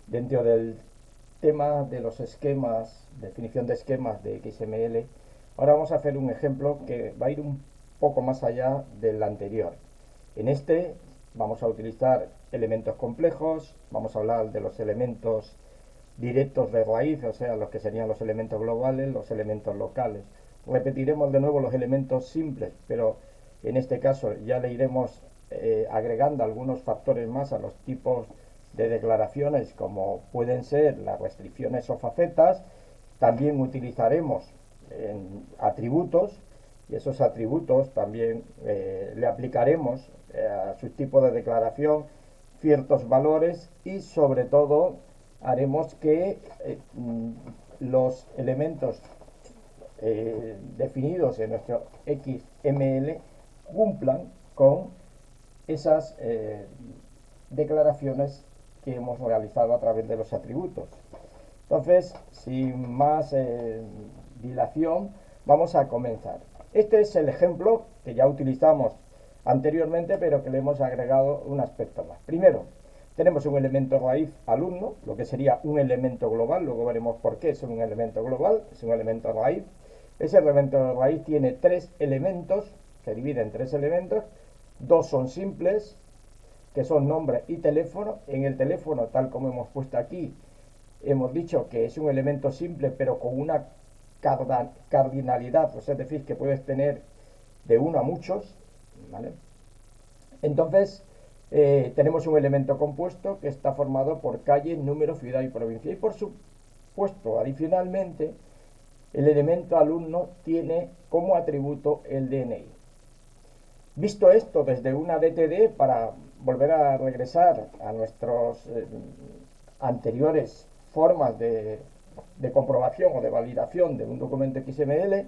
Dentro del tema de los esquemas, definición de esquemas de XML, ahora vamos a hacer un ejemplo que va a ir un poco más allá del anterior. En este vamos a utilizar elementos complejos, vamos a hablar de los elementos directos de raíz, o sea, los que serían los elementos globales, los elementos locales. Repetiremos de nuevo los elementos simples, pero en este caso ya le iremos agregando algunos factores más a los tipos de declaraciones, como pueden ser las restricciones o facetas. También utilizaremos atributos, y esos atributos también le aplicaremos a su tipo de declaración ciertos valores, y sobre todo haremos que los elementos definidos en nuestro XML cumplan con esas declaraciones que hemos realizado a través de los atributos. Entonces, sin más dilación, vamos a comenzar. Este es el ejemplo que ya utilizamos anteriormente, pero que le hemos agregado un aspecto más. Primero, tenemos un elemento raíz alumno, lo que sería un elemento global. Luego veremos por qué es un elemento global, es un elemento raíz. Ese elemento raíz tiene tres elementos, se divide en tres elementos. Dos son simples, que son nombre y teléfono. En el teléfono, tal como hemos puesto aquí, hemos dicho que es un elemento simple, pero con una cardinalidad, o sea, es decir, que puedes tener de uno a muchos, ¿vale? Entonces, tenemos un elemento compuesto que está formado por calle, número, ciudad y provincia. Y por supuesto, adicionalmente, el elemento alumno tiene como atributo el DNI. Visto esto desde una DTD, para volver a regresar a nuestros anteriores formas de comprobación o de validación de un documento XML,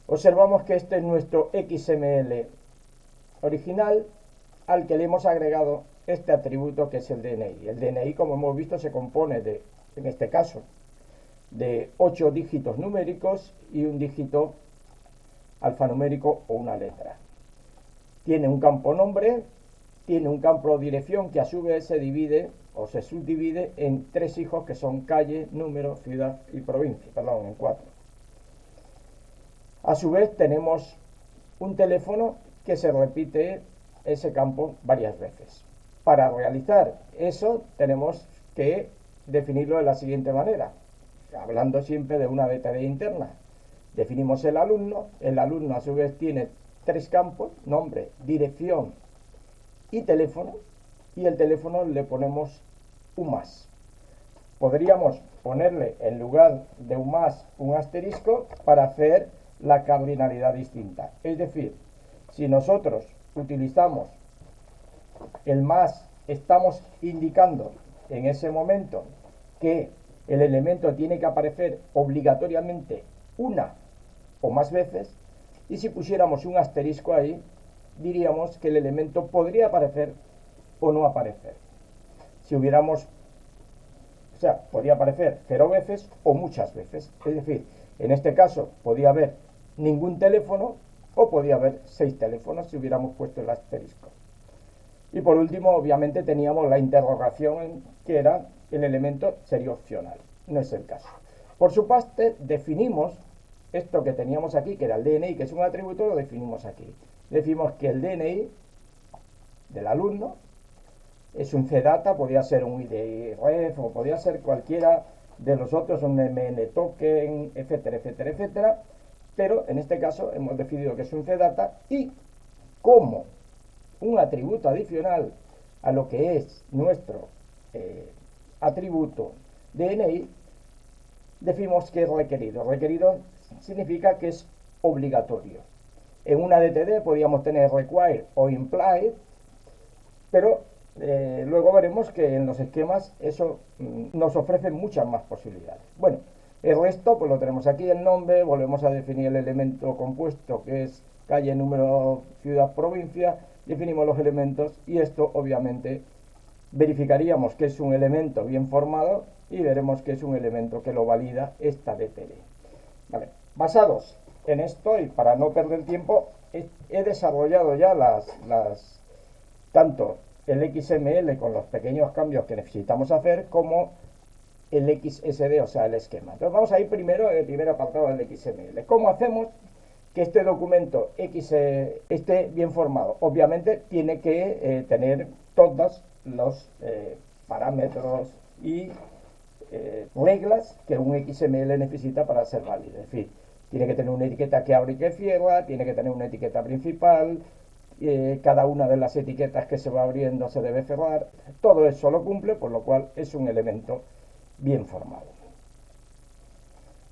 observamos que este es nuestro XML original, al que le hemos agregado este atributo que es el DNI. El DNI, como hemos visto, se compone de, en este caso, de 8 dígitos numéricos y un dígito alfanumérico o una letra. Tiene un campo nombre, tiene un campo dirección que a su vez se divide o se subdivide en tres hijos que son calle, número, ciudad y provincia, perdón, en 4. A su vez tenemos un teléfono que se repite ese campo varias veces. Para realizar eso tenemos que definirlo de la siguiente manera, hablando siempre de una DTD interna. Definimos el alumno a su vez tiene tres campos, nombre, dirección y teléfono, y el teléfono le ponemos un más. Podríamos ponerle en lugar de un más un asterisco para hacer la cardinalidad distinta. Es decir, si nosotros utilizamos el más, estamos indicando en ese momento que el elemento tiene que aparecer obligatoriamente una o más veces, y si pusiéramos un asterisco ahí, diríamos que el elemento podría aparecer o no aparecer. Si hubiéramos, o sea, podría aparecer 0 veces o muchas veces. Es decir, en este caso podía haber ningún teléfono o podía haber 6 teléfonos si hubiéramos puesto el asterisco. Y por último, obviamente, teníamos la interrogación, que era el elemento sería opcional. No es el caso. Por su parte, definimos esto que teníamos aquí, que era el DNI, que es un atributo, lo definimos aquí. Decimos que el DNI del alumno es un CData, podría ser un ID-Ref o podría ser cualquiera de los otros, un MN token, etcétera, etcétera, etcétera. Pero en este caso hemos decidido que es un CData, y como un atributo adicional a lo que es nuestro atributo DNI, decimos que es requerido. Requerido significa que es obligatorio. En una DTD podríamos tener require o implied, pero luego veremos que en los esquemas eso nos ofrece muchas más posibilidades. Bueno, el resto pues lo tenemos aquí, el nombre, volvemos a definir el elemento compuesto que es calle, número, ciudad, provincia, definimos los elementos, y esto obviamente verificaríamos que es un elemento bien formado y veremos que es un elemento que lo valida esta DTD. Vale. Basados en esto, y para no perder tiempo, he desarrollado ya tanto el XML con los pequeños cambios que necesitamos hacer como el XSD, o sea, el esquema. Entonces vamos a ir primero en el primer apartado del XML. ¿Cómo hacemos que este documento X esté bien formado? Obviamente tiene que tener todos los parámetros y reglas que un XML necesita para ser válido. Es decir, tiene que tener una etiqueta que abre y que cierra, tiene que tener una etiqueta principal, cada una de las etiquetas que se va abriendo se debe cerrar. Todo eso lo cumple, por lo cual es un elemento bien formado.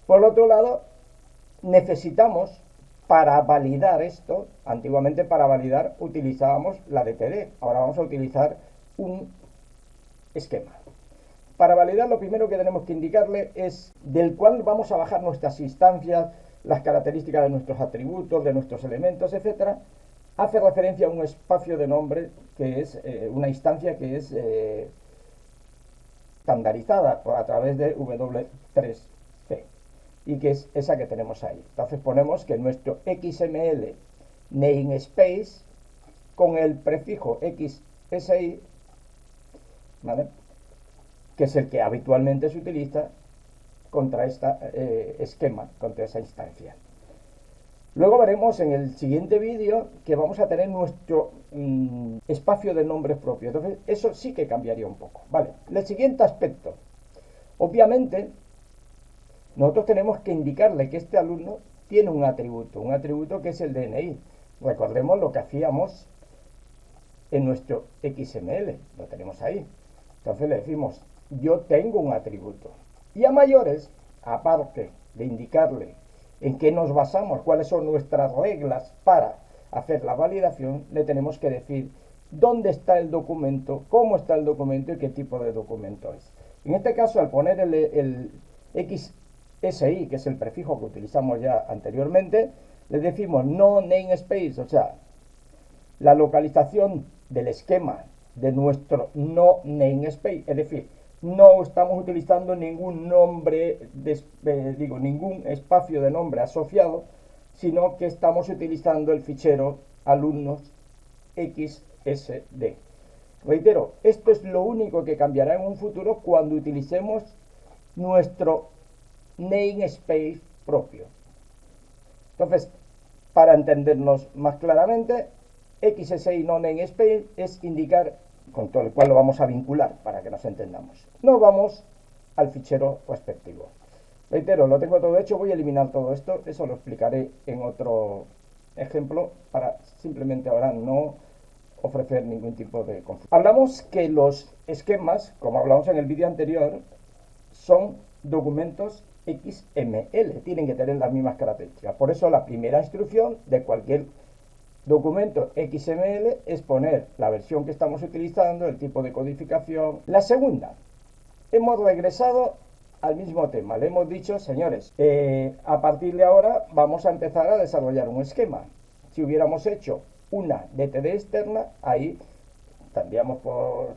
Por otro lado, necesitamos, para validar esto, antiguamente para validar utilizábamos la DTD, ahora vamos a utilizar un esquema. Para validar, lo primero que tenemos que indicarle es del cual vamos a bajar nuestras instancias, las características de nuestros atributos, de nuestros elementos, etcétera. Hace referencia a un espacio de nombre que es una instancia que es estandarizada a través de W3C y que es esa que tenemos ahí. Entonces ponemos que nuestro XML namespace con el prefijo XSI, ¿vale?, que es el que habitualmente se utiliza contra este esquema, contra esa instancia. Luego veremos en el siguiente vídeo que vamos a tener nuestro espacio de nombres propio. Entonces, eso sí que cambiaría un poco. Vale, el siguiente aspecto. Obviamente, nosotros tenemos que indicarle que este alumno tiene un atributo que es el DNI. Recordemos lo que hacíamos en nuestro XML, lo tenemos ahí. Entonces le decimos, yo tengo un atributo. Y a mayores, aparte de indicarle en qué nos basamos, cuáles son nuestras reglas para hacer la validación, le tenemos que decir dónde está el documento, cómo está el documento y qué tipo de documento es. En este caso, al poner el XSI, que es el prefijo que utilizamos ya anteriormente, le decimos no namespace, o sea, la localización del esquema de nuestro no namespace, es decir, no estamos utilizando ningún nombre, ningún espacio de nombre asociado, sino que estamos utilizando el fichero alumnos XSD. Reitero, esto es lo único que cambiará en un futuro cuando utilicemos nuestro namespace propio. Entonces, para entendernos más claramente, XSI no namespace es indicar con todo el cual lo vamos a vincular para que nos entendamos. Nos vamos al fichero respectivo. Reitero, lo tengo todo hecho, voy a eliminar todo esto, eso lo explicaré en otro ejemplo para simplemente ahora no ofrecer ningún tipo de confusión. Hablamos que los esquemas, como hablamos en el vídeo anterior, son documentos XML, tienen que tener las mismas características. Por eso la primera instrucción de cualquier documento XML es poner la versión que estamos utilizando, el tipo de codificación. La segunda, hemos regresado al mismo tema. Le hemos dicho, señores, a partir de ahora vamos a empezar a desarrollar un esquema. Si hubiéramos hecho una DTD externa, ahí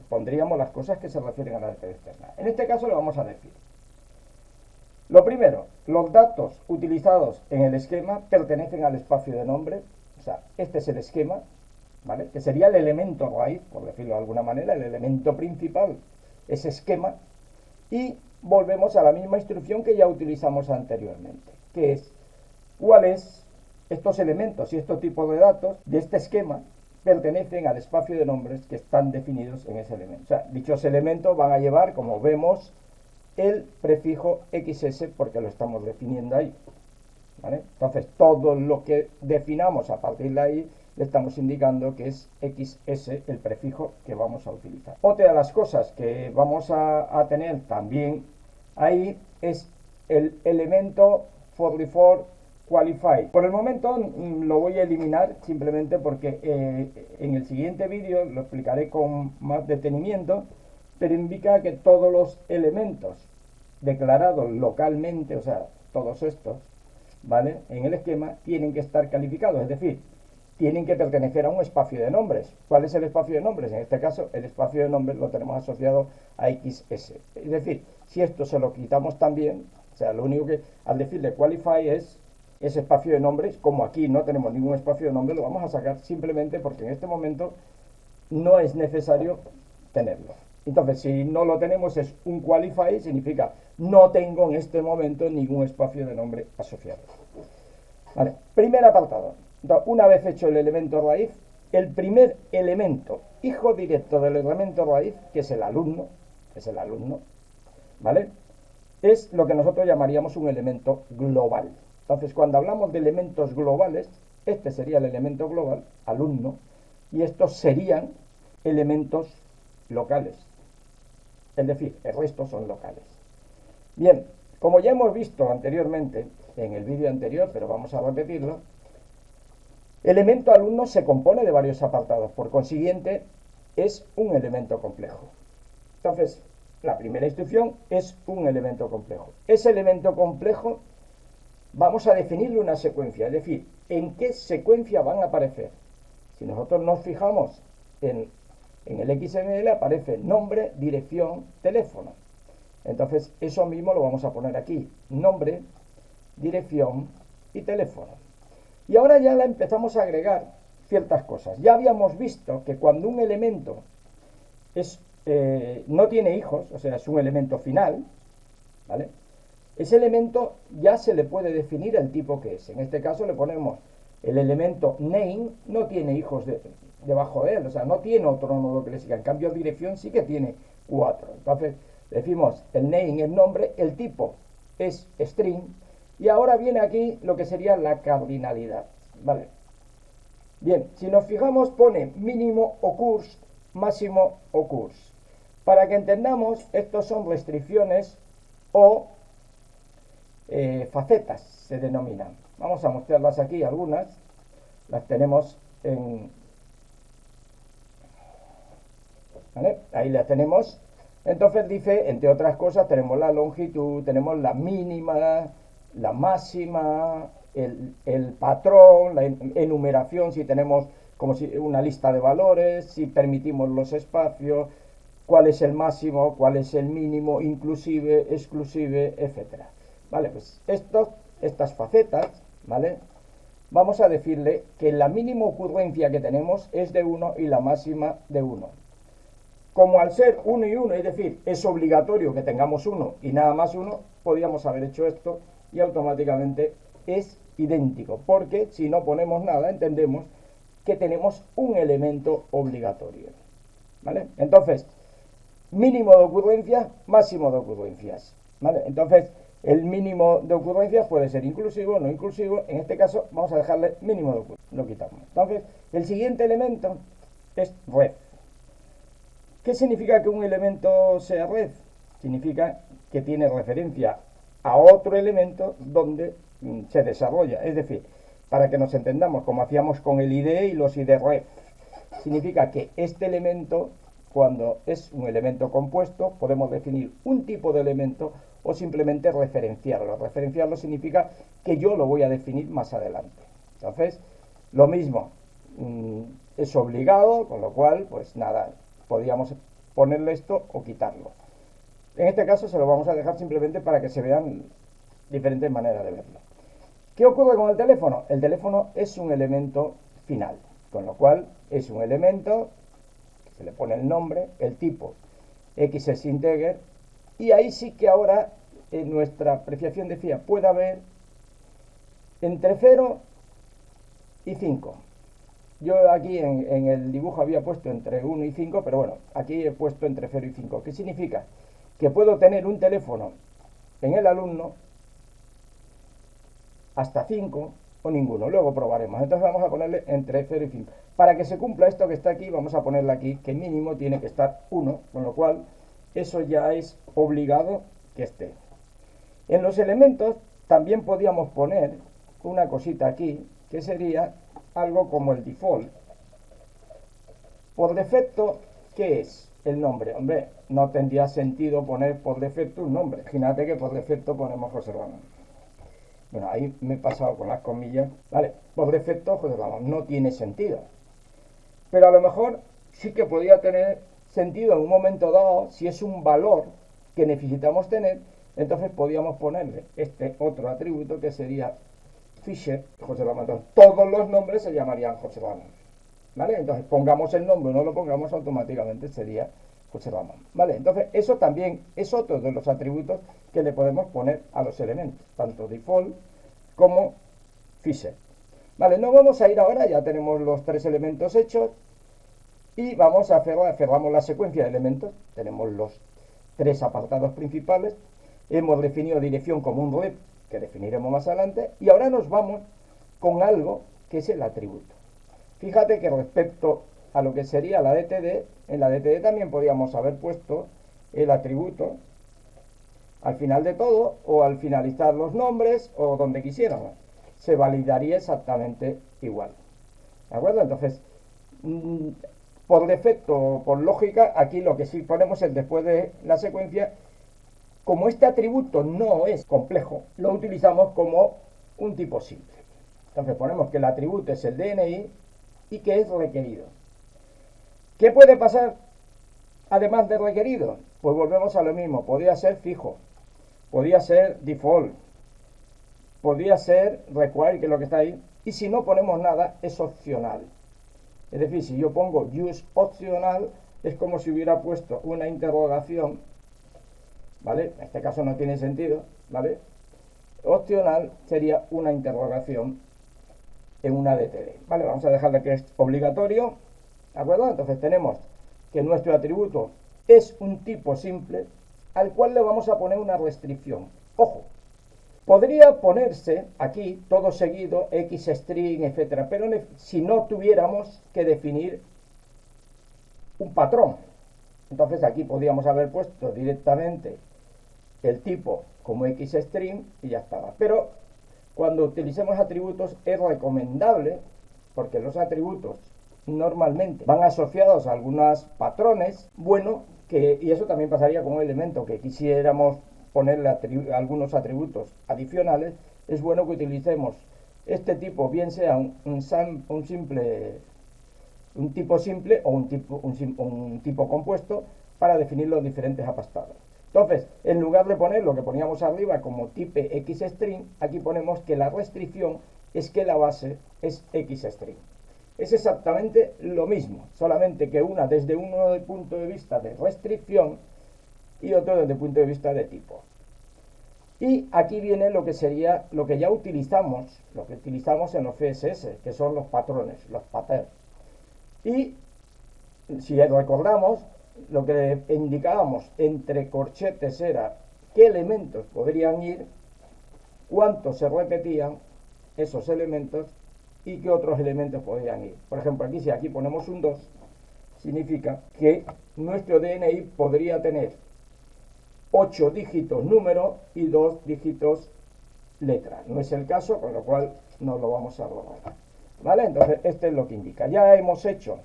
pondríamos las cosas que se refieren a la DTD externa. En este caso le vamos a decir, lo primero, los datos utilizados en el esquema pertenecen al espacio de nombre. O sea, este es el esquema, ¿vale?, que sería el elemento raíz, por decirlo de alguna manera, el elemento principal, ese esquema, y volvemos a la misma instrucción que ya utilizamos anteriormente, que es cuáles estos elementos y estos tipos de datos de este esquema pertenecen al espacio de nombres que están definidos en ese elemento. O sea, dichos elementos van a llevar, como vemos, el prefijo XS porque lo estamos definiendo ahí. ¿Vale? Entonces, todo lo que definamos a partir de ahí le estamos indicando que es XS el prefijo que vamos a utilizar. Otra de las cosas que vamos a tener también ahí es el elemento for default qualify. Por el momento lo voy a eliminar simplemente porque en el siguiente vídeo lo explicaré con más detenimiento, pero indica que todos los elementos declarados localmente, o sea, todos estos, ¿vale?, en el esquema tienen que estar calificados, es decir, tienen que pertenecer a un espacio de nombres. ¿Cuál es el espacio de nombres? En este caso, el espacio de nombres lo tenemos asociado a XS. Es decir, si esto se lo quitamos también, o sea, lo único que al decirle qualify es ese espacio de nombres, como aquí no tenemos ningún espacio de nombre, lo vamos a sacar simplemente porque en este momento no es necesario tenerlo. Entonces, si no lo tenemos, es un qualify, significa no tengo en este momento ningún espacio de nombre asociado. Vale, primer apartado. Entonces, una vez hecho el elemento raíz, el primer elemento hijo directo del elemento raíz, que es el alumno, ¿vale? Es lo que nosotros llamaríamos un elemento global. Entonces, cuando hablamos de elementos globales, este sería el elemento global, alumno, y estos serían elementos locales. Es decir, el resto son locales. Bien, como ya hemos visto anteriormente, en el vídeo anterior, pero vamos a repetirlo, elemento alumno se compone de varios apartados, por consiguiente, es un elemento complejo. Entonces, la primera instrucción es un elemento complejo. Ese elemento complejo vamos a definirle una secuencia, es decir, en qué secuencia van a aparecer. Si nosotros nos fijamos en el XML, aparece nombre, dirección, teléfono. Entonces, eso mismo lo vamos a poner aquí, nombre, dirección y teléfono. Y ahora ya la empezamos a agregar ciertas cosas. Ya habíamos visto que cuando un elemento no tiene hijos, o sea, es un elemento final, ¿vale? Ese elemento ya se le puede definir el tipo que es. En este caso le ponemos el elemento name, no tiene hijos debajo de él, o sea, no tiene otro nodo que le siga. En cambio, dirección sí que tiene 4. Entonces, decimos el name es nombre, el tipo es string, y ahora viene aquí lo que sería la cardinalidad, ¿vale? Bien, si nos fijamos, pone mínimo occurs, máximo occurs. Para que entendamos, estos son restricciones o facetas, se denominan. Vamos a mostrarlas aquí, algunas. Las tenemos en... ¿Vale? Ahí las tenemos. Entonces dice, entre otras cosas, tenemos la longitud, tenemos la mínima, la máxima, el patrón, la enumeración, si tenemos como si una lista de valores, si permitimos los espacios, cuál es el máximo, cuál es el mínimo, inclusive, exclusive, etcétera. Vale, pues estas facetas, ¿vale? Vamos a decirle que la mínima ocurrencia que tenemos es de 1 y la máxima de 1. Como al ser 1 y 1, es decir, es obligatorio que tengamos 1 y nada más 1, podríamos haber hecho esto y automáticamente es idéntico, porque si no ponemos nada, entendemos que tenemos un elemento obligatorio, ¿vale? Entonces, mínimo de ocurrencias, máximo de ocurrencias, ¿vale? Entonces, el mínimo de ocurrencias puede ser inclusivo o no inclusivo. En este caso, vamos a dejarle mínimo de ocurrencias, lo quitamos. Entonces, el siguiente elemento es ref. ¿Qué significa que un elemento sea ref? Significa que tiene referencia a otro elemento donde se desarrolla. Es decir, para que nos entendamos, como hacíamos con el IDE y los IDREF, significa que este elemento, cuando es un elemento compuesto, podemos definir un tipo de elemento o simplemente referenciarlo. Referenciarlo significa que yo lo voy a definir más adelante. Entonces, lo mismo, es obligado, con lo cual, pues nada, podríamos ponerle esto o quitarlo. En este caso se lo vamos a dejar simplemente para que se vean diferentes maneras de verlo. ¿Qué ocurre con el teléfono? El teléfono es un elemento final, con lo cual es un elemento, se le pone el nombre, el tipo X es integer, y ahí sí que ahora en nuestra apreciación decía, puede haber entre 0 y 5. Yo aquí en el dibujo había puesto entre 1 y 5, pero bueno, aquí he puesto entre 0 y 5. ¿Qué significa? Que puedo tener un teléfono en el alumno hasta 5 o ninguno. Luego probaremos. Entonces vamos a ponerle entre 0 y 5. Para que se cumpla esto que está aquí, vamos a ponerle aquí que mínimo tiene que estar 1, con lo cual eso ya es obligado que esté. En los elementos también podíamos poner una cosita aquí, que sería algo como el default. Por defecto, ¿qué es el nombre? Hombre, no tendría sentido poner por defecto un nombre. Imagínate que por defecto ponemos José Ramón. Bueno, ahí me he pasado con las comillas. Vale, por defecto José Ramón no tiene sentido. Pero a lo mejor sí que podría tener sentido en un momento dado, si es un valor que necesitamos tener, entonces podríamos ponerle este otro atributo que sería Fisher José Ramón. Entonces, todos los nombres se llamarían José Ramón. ¿vale? Entonces pongamos el nombre o no lo pongamos, automáticamente sería José Ramón, ¿vale? Entonces eso también es otro de los atributos que le podemos poner a los elementos, tanto default como Fisher. Vale, no vamos a ir ahora, ya tenemos los tres elementos hechos y vamos a cerramos la secuencia de elementos. Tenemos los tres apartados principales, hemos definido dirección como un rep, que definiremos más adelante, y ahora nos vamos con algo que es el atributo. Fíjate que respecto a lo que sería la DTD, en la DTD también podríamos haber puesto el atributo al final de todo, o al finalizar los nombres, o donde quisiéramos. Se validaría exactamente igual. ¿De acuerdo? Entonces, por defecto, por lógica, aquí lo que sí ponemos es después de la secuencia, como este atributo no es complejo, lo utilizamos como un tipo simple. Entonces ponemos que el atributo es el DNI y que es requerido. ¿Qué puede pasar además de requerido? Pues volvemos a lo mismo, podría ser fijo, podría ser default, podría ser require, que es lo que está ahí, y si no ponemos nada, es opcional. Es decir, si yo pongo use opcional, es como si hubiera puesto una interrogación, ¿vale? En este caso no tiene sentido, ¿vale? Opcional sería una interrogación en una DTD, ¿vale? Vamos a dejarle que es obligatorio, ¿de acuerdo? Entonces tenemos que nuestro atributo es un tipo simple al cual le vamos a poner una restricción. Ojo, podría ponerse aquí todo seguido, xstring, etcétera, pero si no tuviéramos que definir un patrón. Entonces aquí podríamos haber puesto directamente el tipo como xstring y ya estaba. Pero cuando utilicemos atributos es recomendable, porque los atributos normalmente van asociados a algunos patrones, bueno, y eso también pasaría con un elemento que quisiéramos ponerle algunos atributos adicionales, es bueno que utilicemos este tipo, bien sea un tipo simple o un tipo compuesto, para definir los diferentes apartados. Entonces, en lugar de poner lo que poníamos arriba como type xstring, aquí ponemos que la restricción es que la base es xstring. Es exactamente lo mismo, solamente que una desde uno del punto de vista de restricción y otro desde el punto de vista de tipo. Y aquí viene lo que sería lo que ya utilizamos, lo que utilizamos en los CSS, que son los patrones, los patterns. Y si recordamos, lo que indicábamos entre corchetes era qué elementos podrían ir, cuántos se repetían esos elementos y qué otros elementos podrían ir. Por ejemplo, aquí si aquí ponemos un 2, significa que nuestro DNI podría tener 8 dígitos número y 2 dígitos letra. No es el caso, con lo cual no lo vamos a borrar. ¿Vale? Entonces, esto es lo que indica. Ya hemos hecho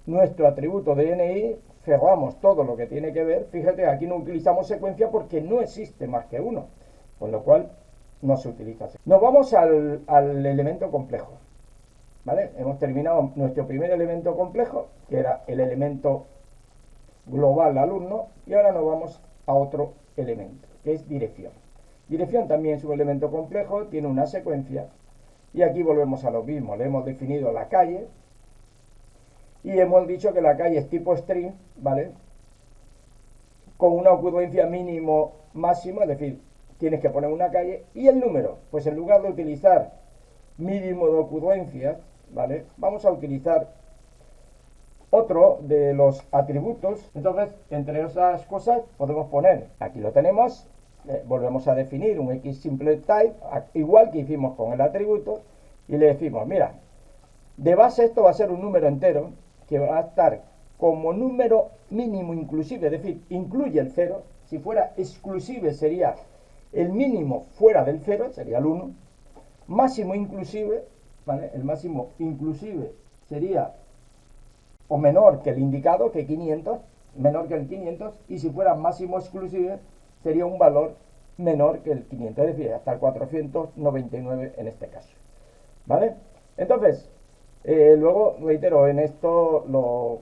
nuestro atributo DNI, cerramos todo lo que tiene que ver. Fíjate, aquí no utilizamos secuencia porque no existe más que uno, con lo cual no se utiliza. Nos vamos al elemento complejo. ¿Vale? Hemos terminado nuestro primer elemento complejo, que era el elemento global alumno, y ahora nos vamos a otro elemento, que es dirección. Dirección también es un elemento complejo, tiene una secuencia, y aquí volvemos a lo mismo. Le hemos definido la calle, y hemos dicho que la calle es tipo string, ¿vale? Con una ocurrencia mínimo máximo, es decir, tienes que poner una calle, y el número, pues en lugar de utilizar mínimo de ocurrencias, ¿vale? Vamos a utilizar otro de los atributos. Entonces, entre esas cosas podemos poner, aquí lo tenemos, volvemos a definir un xSimpleType, igual que hicimos con el atributo, y le decimos, mira, de base esto va a ser un número entero, que va a estar como número mínimo inclusive, es decir, incluye el 0, si fuera exclusive sería el mínimo fuera del 0, sería el 1, máximo inclusive, ¿vale? El máximo inclusive sería o menor que el indicado, que 500, menor que el 500, y si fuera máximo exclusive sería un valor menor que el 500, es decir, hasta el 499 en este caso, ¿vale? Entonces, luego, reitero, en esto lo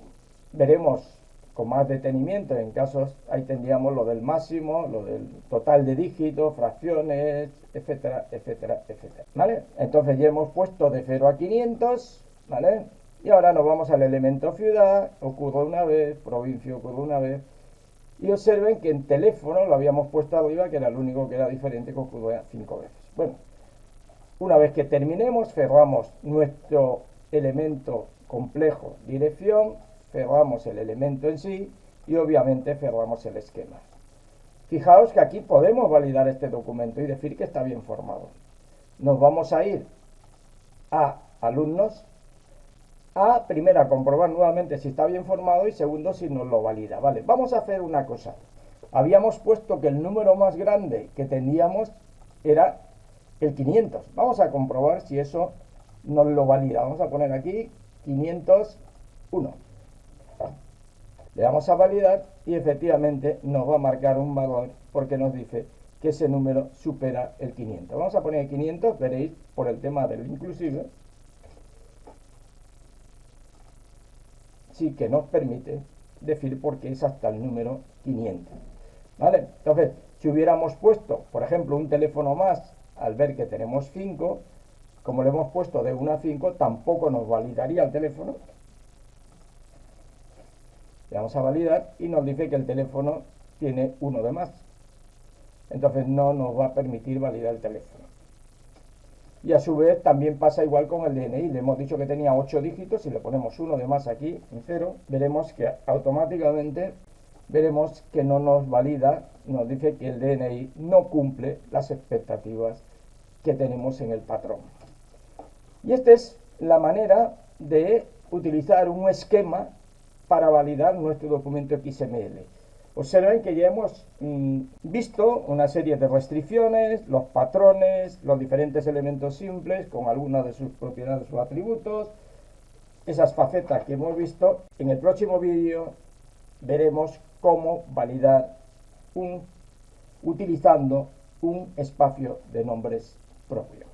veremos con más detenimiento. En casos, ahí tendríamos lo del máximo, lo del total de dígitos, fracciones, etcétera, etcétera, etcétera, ¿vale? Entonces ya hemos puesto de 0 a 500, ¿vale? Y ahora nos vamos al elemento ciudad, ocurre una vez, provincia ocurre una vez. Y observen que en teléfono lo habíamos puesto arriba, que era el único que era diferente, que ocurría 5 veces. Bueno, una vez que terminemos, cerramos nuestro elemento complejo dirección, cerramos el elemento en sí y obviamente cerramos el esquema. Fijaos que aquí podemos validar este documento y decir que está bien formado. Nos vamos a ir a alumnos, primero a comprobar nuevamente si está bien formado y segundo si nos lo valida. Vale, vamos a hacer una cosa. Habíamos puesto que el número más grande que teníamos era el 500. Vamos a comprobar si eso nos lo valida. Vamos a poner aquí 501. Le damos a validar y efectivamente nos va a marcar un valor porque nos dice que ese número supera el 500. Vamos a poner 500, veréis, por el tema del inclusive, sí que nos permite decir por qué es hasta el número 500. ¿Vale? Entonces, si hubiéramos puesto, por ejemplo, un teléfono más, al ver que tenemos 5, como le hemos puesto de 1 a 5, tampoco nos validaría el teléfono. Le vamos a validar y nos dice que el teléfono tiene 1 de más. Entonces no nos va a permitir validar el teléfono. Y a su vez también pasa igual con el DNI. Le hemos dicho que tenía 8 dígitos. Si le ponemos 1 de más aquí, en 0, veremos que automáticamente veremos que no nos valida, nos dice que el DNI no cumple las expectativas que tenemos en el patrón. Y esta es la manera de utilizar un esquema para validar nuestro documento XML. Observen que ya hemos visto una serie de restricciones, los patrones, los diferentes elementos simples con algunas de sus propiedades o atributos, esas facetas que hemos visto. En el próximo vídeo veremos cómo validar utilizando un espacio de nombres propio.